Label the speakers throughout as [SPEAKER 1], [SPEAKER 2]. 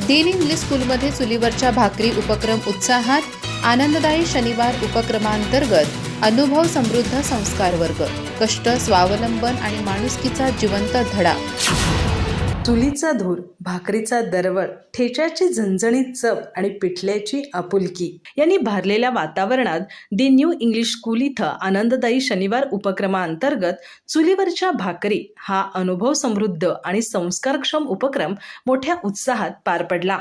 [SPEAKER 1] दीन English स्कूलमध्ये चुलीवरच्या भाकरी उपक्रम उत्साहात. आनंददायी शनिवार उपक्रमांतर्गत अनुभव समृद्ध संस्कार वर्ग, कष्ट, स्वावलंबन आणि माणुसकीचा जिवंत धडा.
[SPEAKER 2] चुलीचा धूर, भाकरीचा दरवळ, ठेच्याची झणझणीत चव आणि पिठल्याची आपुलकी यांनी भारलेल्या वातावरणात दी न्यू इंग्लिश स्कूल इथं आनंददायी शनिवार उपक्रमांतर्गत चुलीवरच्या भाकरी हा अनुभव समृद्ध आणि संस्कारक्षम उपक्रम मोठ्या उत्साहात पार पडला.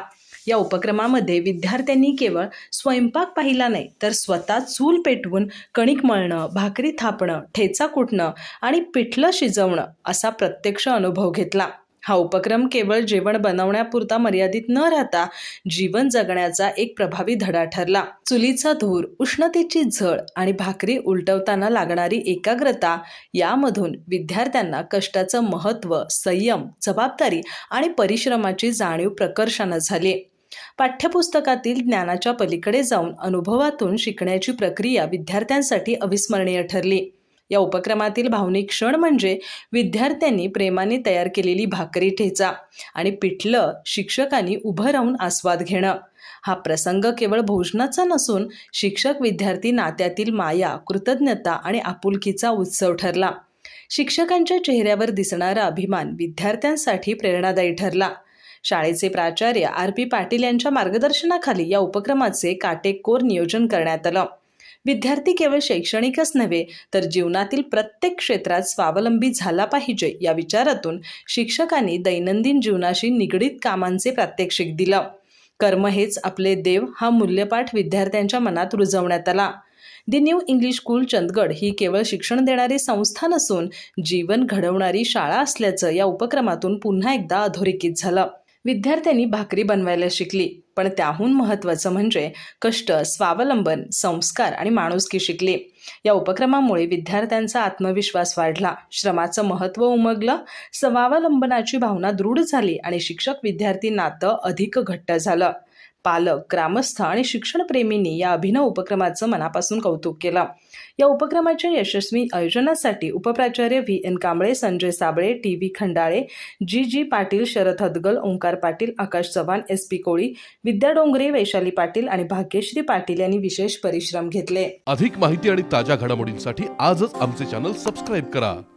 [SPEAKER 2] या उपक्रमामध्ये विद्यार्थ्यांनी केवळ स्वयंपाक पाहिला नाही, तर स्वतः चूल पेटवून कणिक मळणं, भाकरी थापणं, ठेचा कुटणं आणि पिठलं शिजवणं असा प्रत्यक्ष अनुभव घेतला. हा उपक्रम केवळ जेवण बनवण्यापुरता मर्यादित न राहता जीवन जगण्याचा एक प्रभावी धडा ठरला. चुलीचा धूर, उष्णतेची झळ आणि भाकरी उलटवताना लागणारी एकाग्रता यामधून विद्यार्थ्यांना कष्टाचं महत्त्व, संयम, जबाबदारी आणि परिश्रमाची जाणीव प्रकर्षानं झाली. पाठ्यपुस्तकातील ज्ञानाच्या पलीकडे जाऊन अनुभवातून शिकण्याची प्रक्रिया विद्यार्थ्यांसाठी अविस्मरणीय ठरली. या उपक्रमातील भावनिक क्षण म्हणजे विद्यार्थ्यांनी प्रेमाने तयार केलेली भाकरी, ठेचा आणि पिठलं शिक्षकांनी उभं राहून आस्वाद घेणं. हा प्रसंग केवळ भोजनाचा नसून शिक्षक विद्यार्थी नात्यातील माया, कृतज्ञता आणि आपुलकीचा उत्सव ठरला. शिक्षकांच्या चेहऱ्यावर दिसणारा अभिमान विद्यार्थ्यांसाठी प्रेरणादायी ठरला. शाळेचे प्राचार्य RP पाटील यांच्या मार्गदर्शनाखाली या उपक्रमाचे काटेकोर नियोजन करण्यात आलं. विद्यार्थी केवळ शैक्षणिकच नव्हे, तर जीवनातील प्रत्येक क्षेत्रात स्वावलंबी झाला पाहिजे या विचारातून शिक्षकांनी दैनंदिन जीवनाशी निगडीत कामांचे प्रात्यक्षिक दिलं. कर्म हेच आपले देव हा मूल्यपाठ विद्यार्थ्यांच्या मनात रुजवण्यात आला. The New English School Chandgad ही केवळ शिक्षण देणारी संस्था नसून जीवन घडवणारी शाळा असल्याचं या उपक्रमातून पुन्हा एकदा अधोरेखित झालं. विद्यार्थ्यांनी भाकरी बनवायला शिकली, पण त्याहून महत्त्वाचं म्हणजे कष्ट, स्वावलंबन, संस्कार आणि माणुसकी शिकली. या उपक्रमामुळे विद्यार्थ्यांचा आत्मविश्वास वाढला, श्रमाचं महत्त्व उमगलं, स्वावलंबनाची भावना दृढ झाली आणि शिक्षक-विद्यार्थी नातं अधिक घट्ट झालं. पालक, ग्रामस्थ आणि शिक्षणप्रेमींनी या अभिनव उपक्रमाचं मनापासून कौतुक केलं. या उपक्रमाच्या यशस्वी आयोजनासाठी उपप्राचार्य VN Kamble, Sanjay Sable, TV Khandale, GG Patil, Sharad Hadgal, Omkar Patil, आकाश चव्हाण, SP कोळी, विद्या डोंगरे, वैशाली पाटील आणि भाग्यश्री पाटील यांनी विशेष परिश्रम घेतले.
[SPEAKER 3] अधिक माहिती आणि ताज्या घडामोडींसाठी आजच आमचे चॅनल सबस्क्राईब करा.